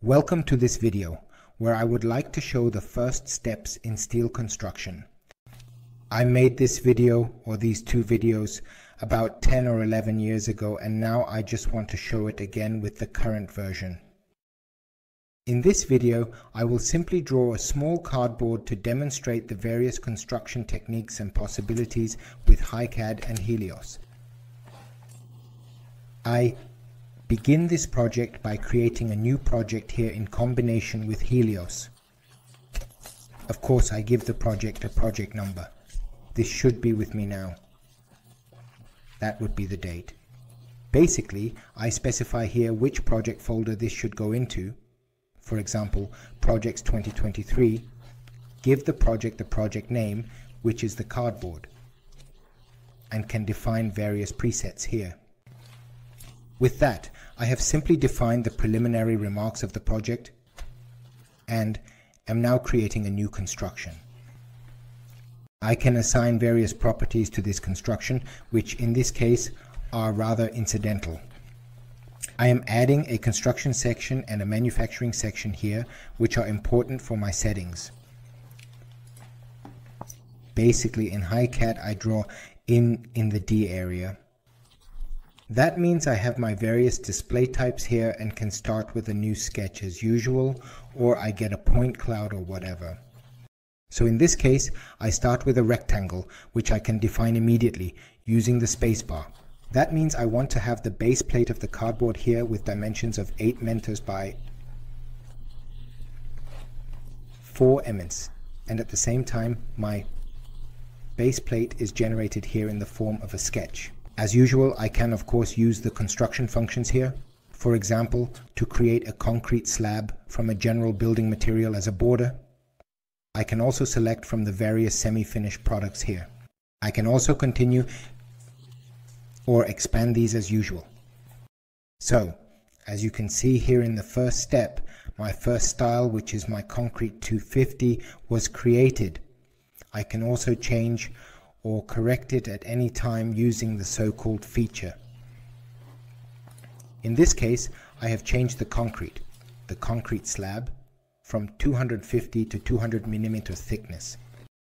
Welcome to this video, where I would like to show the first steps in steel construction. I made this video, or these two videos, about 10 or 11 years ago, and now I just want to show it again with the current version. In this video, I will simply draw a small cardboard to demonstrate the various construction techniques and possibilities with HiCAD and Helios. I begin this project by creating a new project here in combination with Helios. Of course, I give the project a project number. This should be with me now. That would be the date. Basically, I specify here which project folder this should go into. For example, Projects 2023. Give the project name, which is the cardboard, and can define various presets here. With that, I have simply defined the preliminary remarks of the project and am now creating a new construction. I can assign various properties to this construction, which in this case are rather incidental. I am adding a construction section and a manufacturing section here, which are important for my settings. Basically, in HiCAD, I draw in the D area. That means I have my various display types here and can start with a new sketch as usual, or I get a point cloud or whatever. So in this case, I start with a rectangle, which I can define immediately using the spacebar. That means I want to have the base plate of the cardboard here with dimensions of 8 meters by 4 mm, and at the same time my base plate is generated here in the form of a sketch. As usual, I can of course use the construction functions here. For example, to create a concrete slab from a general building material as a border. I can also select from the various semi-finished products here. I can also continue or expand these as usual. So, as you can see here in the first step, my first style, which is my concrete 250, was created. I can also change or correct it at any time using the so-called feature. In this case, I have changed the concrete slab, from 250 to 200 mm thickness.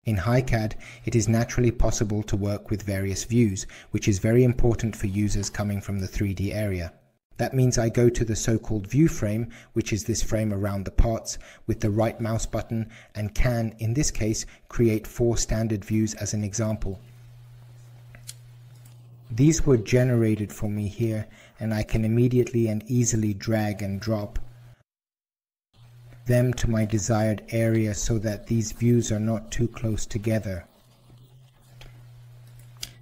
In HiCAD, it is naturally possible to work with various views, which is very important for users coming from the 3D area. That means I go to the so-called view frame, which is this frame around the parts, with the right mouse button, and can, in this case, create 4 standard views as an example. These were generated for me here, and I can immediately and easily drag and drop them to my desired area so that these views are not too close together.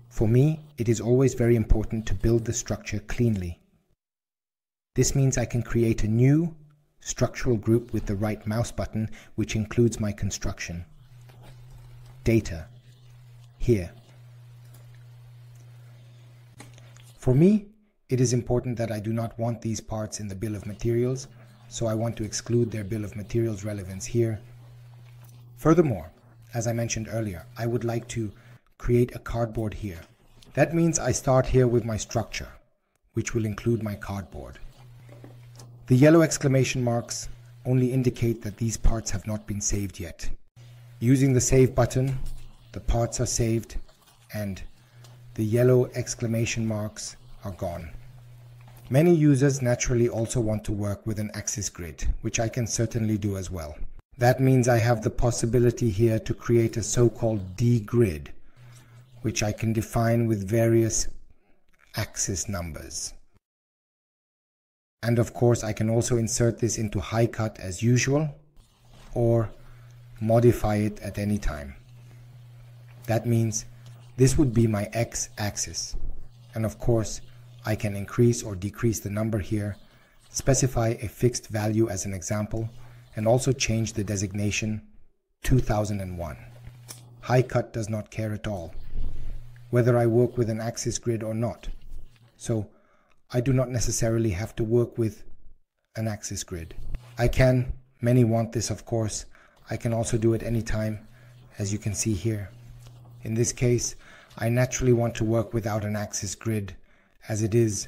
For me, it is always very important to build the structure cleanly. This means I can create a new structural group with the right mouse button, which includes my construction. Data. Here. For me, it is important that I do not want these parts in the bill of materials, so I want to exclude their bill of materials relevance here. Furthermore, as I mentioned earlier, I would like to create a cardboard here. That means I start here with my structure, which will include my cardboard. The yellow exclamation marks only indicate that these parts have not been saved yet. Using the save button, the parts are saved and the yellow exclamation marks are gone. Many users naturally also want to work with an axis grid, which I can certainly do as well. That means I have the possibility here to create a so-called D grid, which I can define with various axis numbers. And of course, I can also insert this into HiCAD as usual, or modify it at any time. That means this would be my x-axis. And of course, I can increase or decrease the number here, specify a fixed value as an example, and also change the designation 2001. HiCAD does not care at all whether I work with an axis grid or not. So I do not necessarily have to work with an axis grid. Many want this of course, I can also do it anytime, as you can see here. In this case, I naturally want to work without an axis grid, as it is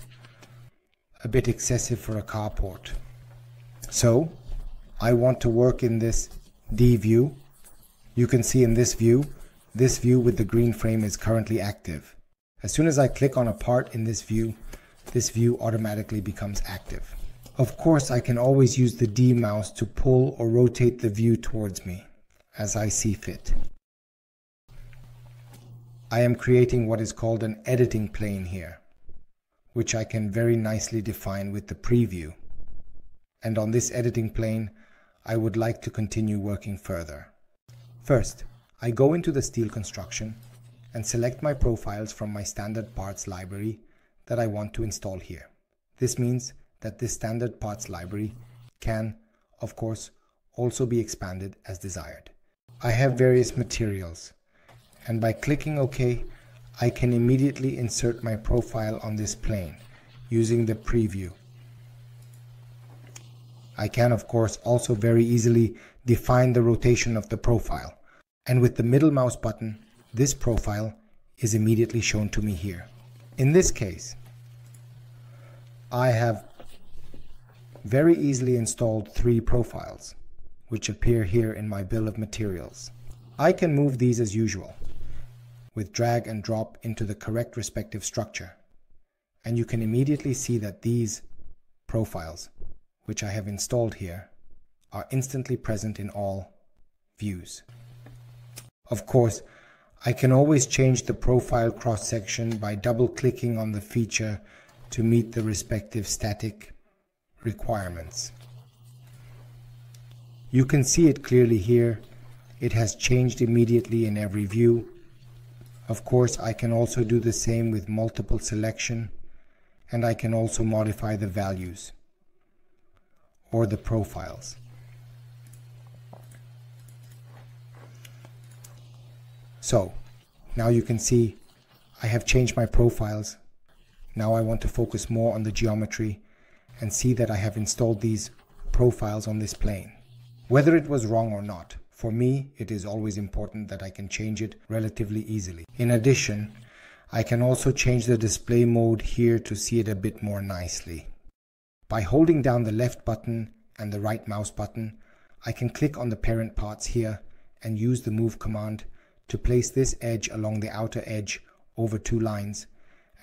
a bit excessive for a carport. So I want to work in this D view. You can see in this view with the green frame is currently active. As soon as I click on a part in this view automatically becomes active. Of course, I can always use the D mouse to pull or rotate the view towards me as I see fit. I am creating what is called an editing plane here, which I can very nicely define with the preview. And on this editing plane, I would like to continue working further. First, I go into the steel construction and select my profiles from my standard parts library that I want to install here. This means that this standard parts library can, of course, also be expanded as desired. I have various materials, and by clicking OK, I can immediately insert my profile on this plane using the preview. I can, of course, also very easily define the rotation of the profile. And with the middle mouse button, this profile is immediately shown to me here. In this case, I have very easily installed 3 profiles, which appear here in my bill of materials. I can move these as usual, with drag and drop into the correct respective structure. And you can immediately see that these profiles, which I have installed here, are instantly present in all views. Of course, I can always change the profile cross-section by double-clicking on the feature to meet the respective static requirements. You can see it clearly here. It has changed immediately in every view. Of course, I can also do the same with multiple selection, and I can also modify the values or the profiles. So now you can see I have changed my profiles. Now I want to focus more on the geometry and see that I have installed these profiles on this plane. Whether it was wrong or not, for me it is always important that I can change it relatively easily. In addition, I can also change the display mode here to see it a bit more nicely. By holding down the left button and the right mouse button, I can click on the parent parts here and use the move command to place this edge along the outer edge over 2 lines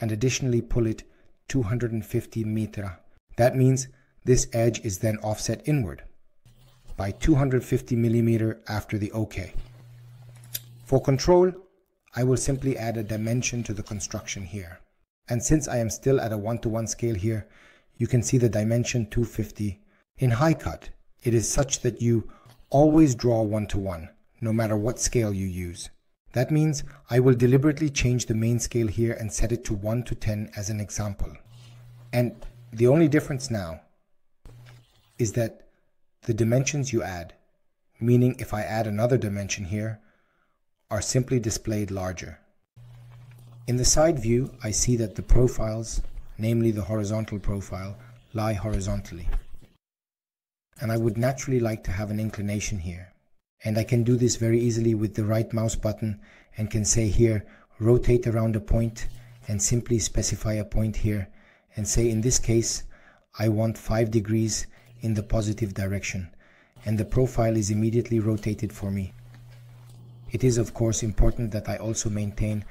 and additionally pull it 250 meter. That means this edge is then offset inward by 250 millimeter after the OK. For control, I will simply add a dimension to the construction here. And since I am still at a 1:1 scale here, you can see the dimension 250. In HiCAD, it is such that you always draw 1:1, no matter what scale you use. That means I will deliberately change the main scale here and set it to 1:10 as an example. And the only difference now is that the dimensions you add, meaning if I add another dimension here, are simply displayed larger. In the side view, I see that the profiles, namely the horizontal profile, lie horizontally. And I would naturally like to have an inclination here. And I can do this very easily with the right mouse button and can say here, rotate around a point and simply specify a point here and say in this case, I want 5 degrees in the positive direction. And the profile is immediately rotated for me. It is of course important that I also maintain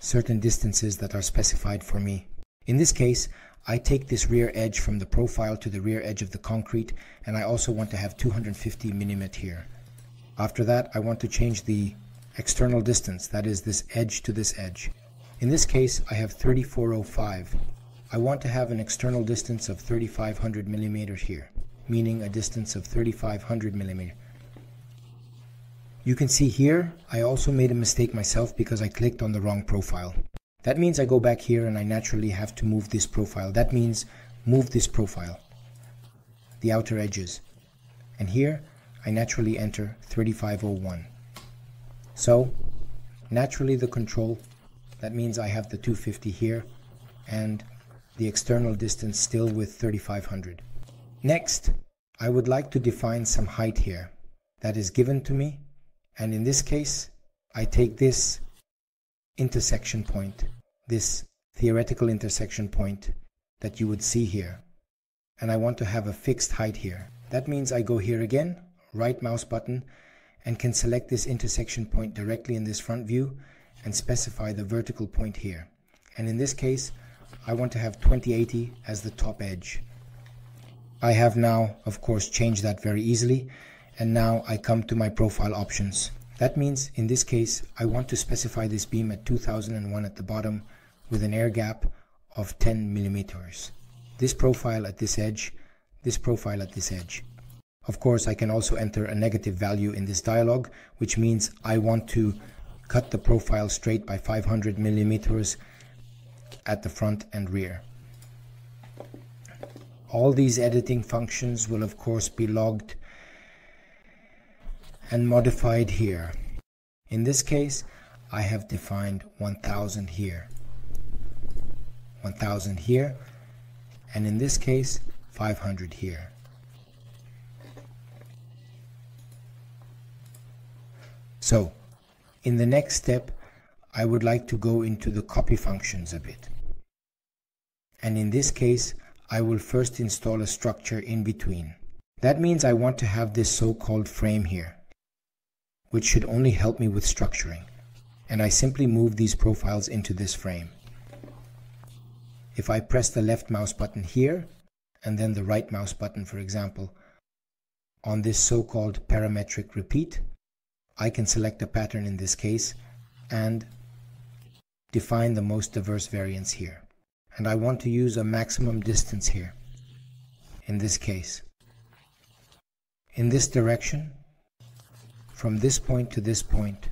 certain distances that are specified for me. In this case, I take this rear edge from the profile to the rear edge of the concrete, and I also want to have 250 millimeter here. After that, I want to change the external distance, that is this edge to this edge. In this case, I have 3405. I want to have an external distance of 3500 millimeters here, meaning a distance of 3500 millimeters. You can see here, I also made a mistake myself because I clicked on the wrong profile. That means I go back here and I naturally have to move this profile. That means move this profile, the outer edges. And here, I naturally enter 3501. So, naturally the control, that means I have the 250 here and the external distance still with 3500. Next, I would like to define some height here that is given to me. And in this case, I take this intersection point, this theoretical intersection point that you would see here. And I want to have a fixed height here. That means I go here again, right mouse button, and can select this intersection point directly in this front view and specify the vertical point here. And in this case, I want to have 2080 as the top edge. I have now, of course, changed that very easily, and now I come to my profile options. That means, in this case, I want to specify this beam at 2001 at the bottom with an air gap of 10 millimeters. This profile at this edge, this profile at this edge. Of course, I can also enter a negative value in this dialog, which means I want to cut the profile straight by 500 millimeters at the front and rear. All these editing functions will of course be logged and modified here. In this case, I have defined 1000 here, 1000 here, and in this case 500 here. So, in the next step, I would like to go into the copy functions a bit. And in this case, I will first install a structure in between. That means I want to have this so-called frame here, which should only help me with structuring. And I simply move these profiles into this frame. If I press the left mouse button here, and then the right mouse button, for example, on this so-called parametric repeat, I can select a pattern in this case and define the most diverse variance here. And I want to use a maximum distance here, in this case. In this direction, from this point to this point,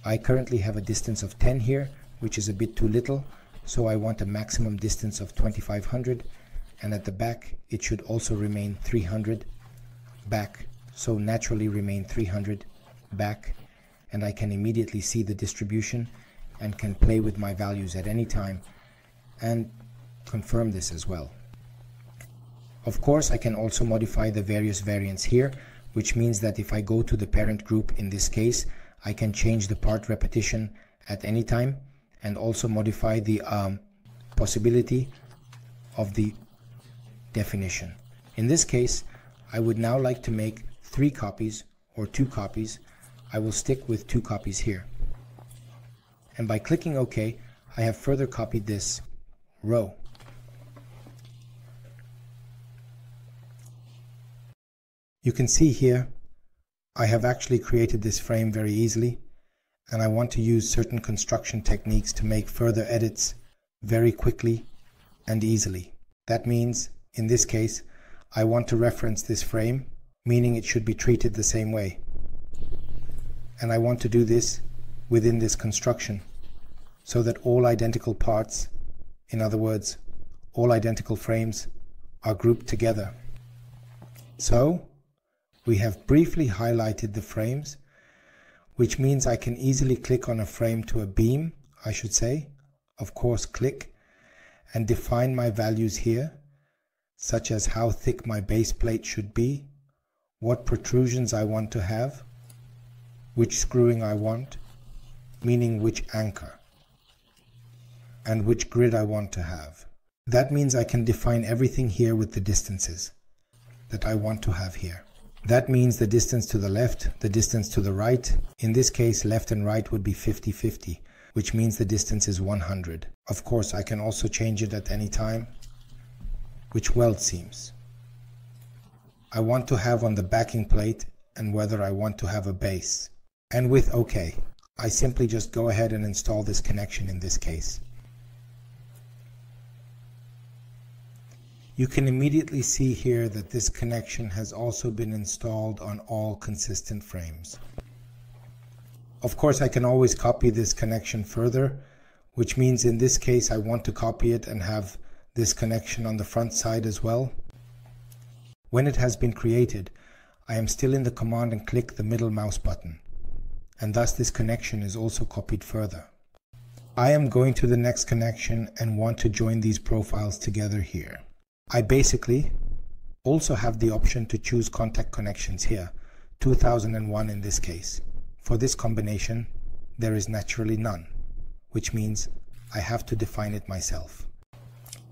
I currently have a distance of 10 here, which is a bit too little, so I want a maximum distance of 2500, and at the back it should also remain 300 back, so naturally remain 300 back, and I can immediately see the distribution and can play with my values at any time and confirm this as well. Of course, I can also modify the various variants here, which means that if I go to the parent group in this case, I can change the part repetition at any time and also modify the possibility of the definition. In this case, I would now like to make 3 copies or 2 copies. I will stick with 2 copies here. And by clicking OK, I have further copied this row. You can see here I have actually created this frame very easily, and I want to use certain construction techniques to make further edits very quickly and easily. That means, in this case, I want to reference this frame, meaning it should be treated the same way. And I want to do this within this construction, so that all identical parts, in other words, all identical frames, are grouped together. So, we have briefly highlighted the frames, which means I can easily click on a frame to a beam, I should say, of course click, and define my values here, such as how thick my base plate should be, what protrusions I want to have, which screwing I want, meaning which anchor, and which grid I want to have. That means I can define everything here with the distances that I want to have here. That means the distance to the left, the distance to the right. In this case, left and right would be 50-50, which means the distance is 100. Of course, I can also change it at any time, which weld seams I want to have on the backing plate and whether I want to have a base. And with OK, I simply just go ahead and install this connection in this case. You can immediately see here that this connection has also been installed on all consistent frames. Of course, I can always copy this connection further, which means in this case I want to copy it and have this connection on the front side as well. When it has been created, I am still in the command and click the middle mouse button, and thus this connection is also copied further. I am going to the next connection and want to join these profiles together here. I basically also have the option to choose contact connections here, 2001 in this case. For this combination, there is naturally none, which means I have to define it myself.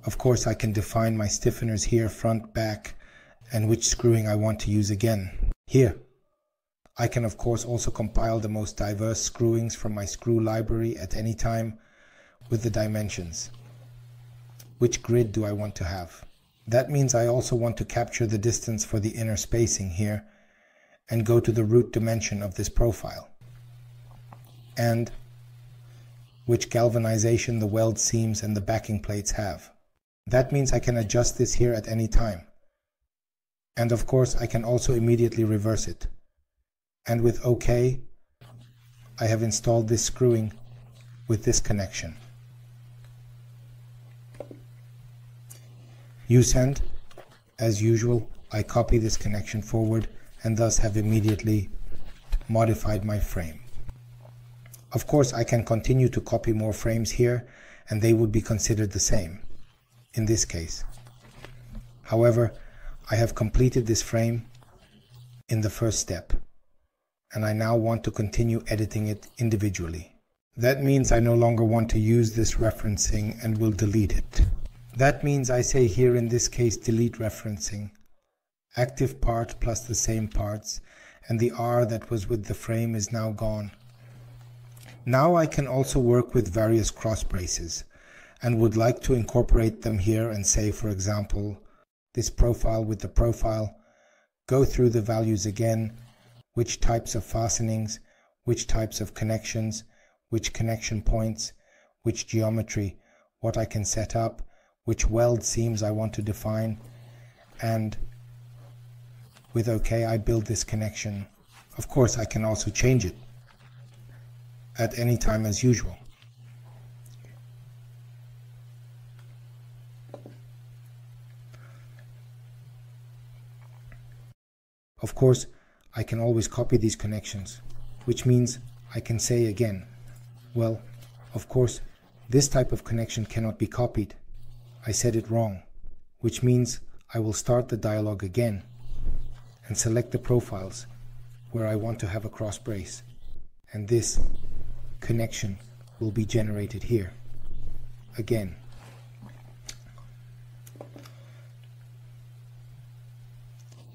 Of course, I can define my stiffeners here, front, back, and which screwing I want to use again. Here, I can of course also compile the most diverse screwings from my screw library at any time with the dimensions. Which grid do I want to have? That means I also want to capture the distance for the inner spacing here and go to the root dimension of this profile. And which galvanization the weld seams and the backing plates have. That means I can adjust this here at any time. And of course I can also immediately reverse it. And with OK, I have installed this screwing with this connection. Usend, as usual, I copy this connection forward and thus have immediately modified my frame. Of course, I can continue to copy more frames here and they would be considered the same in this case. However, I have completed this frame in the first step and I now want to continue editing it individually. That means I no longer want to use this referencing and will delete it. That means I say here in this case delete referencing, active part plus the same parts, and the R that was with the frame is now gone. Now I can also work with various cross braces and would like to incorporate them here and say, for example, this profile with the profile, go through the values again, which types of fastenings, which types of connections, which connection points, which geometry, what I can set up, which weld seams I want to define, and with OK I build this connection. Of course I can also change it at any time as usual. Of course I can always copy these connections, which means I can say again, well, of course this type of connection cannot be copied. I said it wrong, which means I will start the dialog again and select the profiles where I want to have a cross brace, and this connection will be generated here again.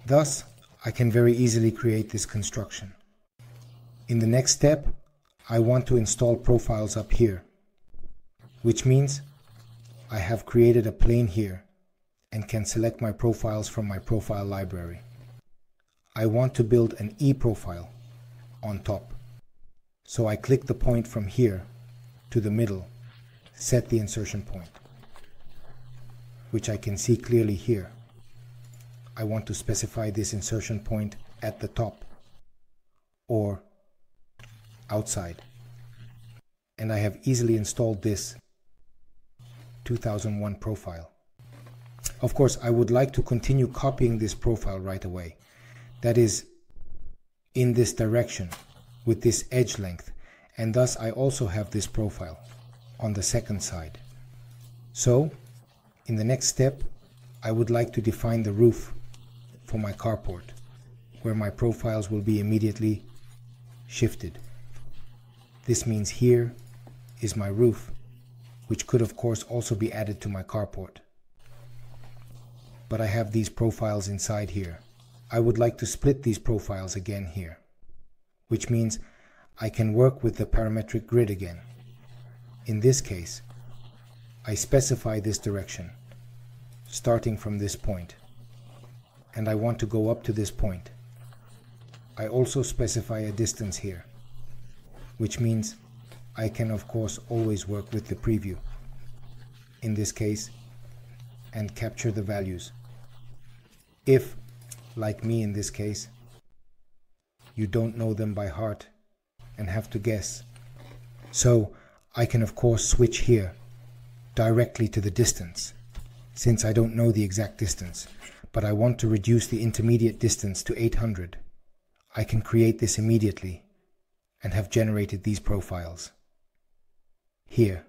Thus, I can very easily create this construction. In the next step, I want to install profiles up here, which means I have created a plane here and can select my profiles from my profile library. I want to build an E profile on top. So I click the point from here to the middle, set the insertion point, which I can see clearly here. I want to specify this insertion point at the top or outside. And I have easily installed this 2001 profile. Of course, I would like to continue copying this profile right away. That is, in this direction, with this edge length, and thus I also have this profile on the second side. So, in the next step, I would like to define the roof for my carport, where my profiles will be immediately shifted. This means here is my roof, which could of course also be added to my carport. But I have these profiles inside here. I would like to split these profiles again here, which means I can work with the parametric grid again. In this case, I specify this direction, starting from this point, and I want to go up to this point. I also specify a distance here, which means I can of course always work with the preview, in this case, and capture the values. If, like me in this case, you don't know them by heart and have to guess. So I can of course switch here directly to the distance, since I don't know the exact distance, but I want to reduce the intermediate distance to 800. I can create this immediately and have generated these profiles here.